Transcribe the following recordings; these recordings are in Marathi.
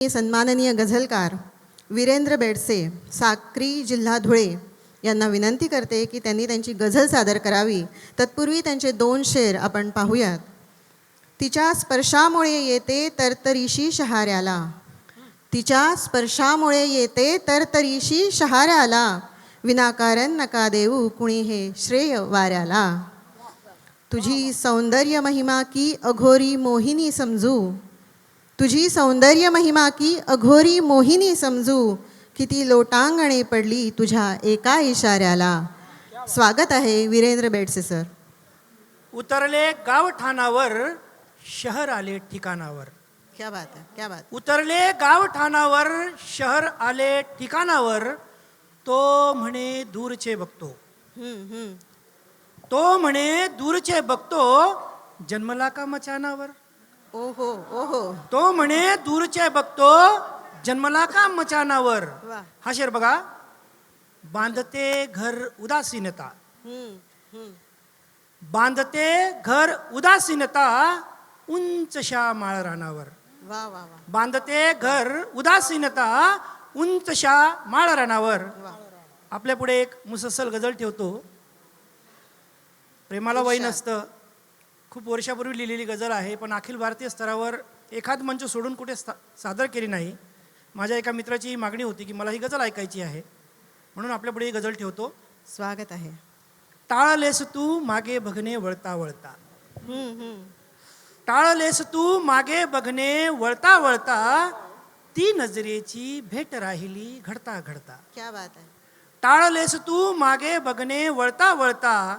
सन्माननीय गझलकार वीरेंद्र बेडसे, साक्री, जिल्हा धुळे यांना विनंती करते की त्यांनी त्यांची गझल सादर करावी. तत्पूर्वी त्यांचे 2 शेर आपण पाहूयात. तिच्या स्पर्शामुळे येते तरतरीशी शहाऱ्याला, तिच्या स्पर्शामुळे येते तरतरीशी शहाऱ्याला, विनाकारण नका देऊ कुणी हे श्रेय वाऱ्याला. तुझी सौंदर्य महिमा की अघोरी मोहिनी समजू, तुझी सौंदर्य महिमा की अघोरी मोहिनी समजू, किती लोटांगणे पडली तुझ्या एका इशाऱ्याला. स्वागत आहे वीरेंद्र बेडसे सर. उतरले गावठाणावर, शहर आले ठिकाणावर. क्या बात है, क्या बात. उतरले गावठाणावर, शहर आले ठिकाणावर. तो म्हणे दूरचे बघतो, तो म्हणे दूरचे बघतो, जन्मला का मचानावर. ओहो ओहो. तो म्हणे दूरचे बघतो, जन्मला का मचानावर. वाह. हा शेर बघा. बांधते घर उदासीनता, बांधते घर उदासीनता, उंचशा माळ रानावर. वा वा वा. बांधते घर उदासीनता, उंचशा माळ रानावर. आपल्या पुढे एक मुसलसल गझल ठेवतो. प्रेमाला वय नसतं, खूप वर्षापूर्वी लिहिलेली गझल आहे, पण अखिल भारतीय स्तरावर एखाद मंच सोडून कुठे सादर केली नाही. माझ्या एका मित्राची मागणी होती की मला ही गझल ऐकायची आहे, म्हणून आपल्या पुढे ही गझल ठेवतो. स्वागत आहे. टाळलेस तू मागे बघणे वळता वळता, टाळलेस तू मागे बघणे वळता वळता, ती नजरेची भेट राहिली घडता घडता. क्या बात है. टाळलेस तू मागे बघणे वळता वळता,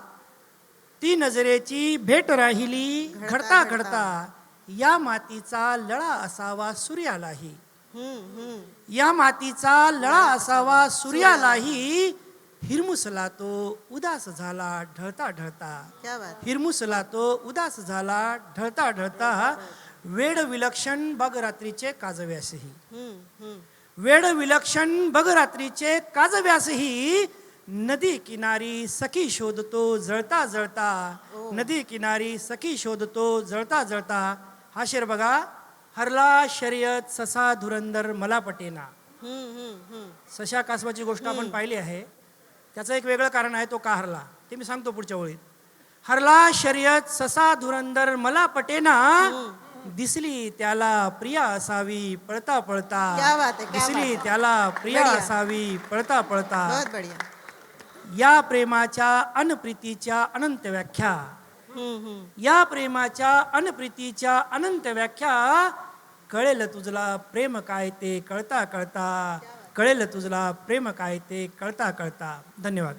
ती नजरेची भेट राहिली घडता घडता. या मातीचा लळा असावा सूर्यालाही, या मातीचा लळा असावा सूर्यालाही, हिरमुसला तो उदास झाला ढळता ढळता. क्या बात. हिरमुसला तो उदास झाला ढळता ढळता. वेड विलक्षण बघ रात्रीचे काजव्यासही, वेड विलक्षण बघ रात्रीचे काजव्यासही, नदी किनारी सखी शोधतो जळता जळता. नदी किनारी सखी शोधतो जळता जळता. हा शेर बघा. हरला शर्यत ससा धुरंदर मला पटेना. सशा कासवाची गोष्ट आपण पाहिली आहे, त्याचं एक वेगळं कारण आहे, तो का हरला ते मी सांगतो पुढच्या ओळीत. हरला शर्यत ससा धुरंदर मला पटेना, दिसली त्याला प्रिया असावी पळता पळता. क्या बात है, क्या दिसली बात. त्याला प्रिया बढिया. असावी पळता पळता. बहुत बढ़िया. या प्रेमाच्या अनप्रीतीच्या अनंत व्याख्या, या प्रेमाच्या अनप्रीतीच्या अनंत व्याख्या, कळेल तुझला प्रेम काय ते कळता कळता. कळेल तुझला प्रेम काय ते कळता कळता. धन्यवाद.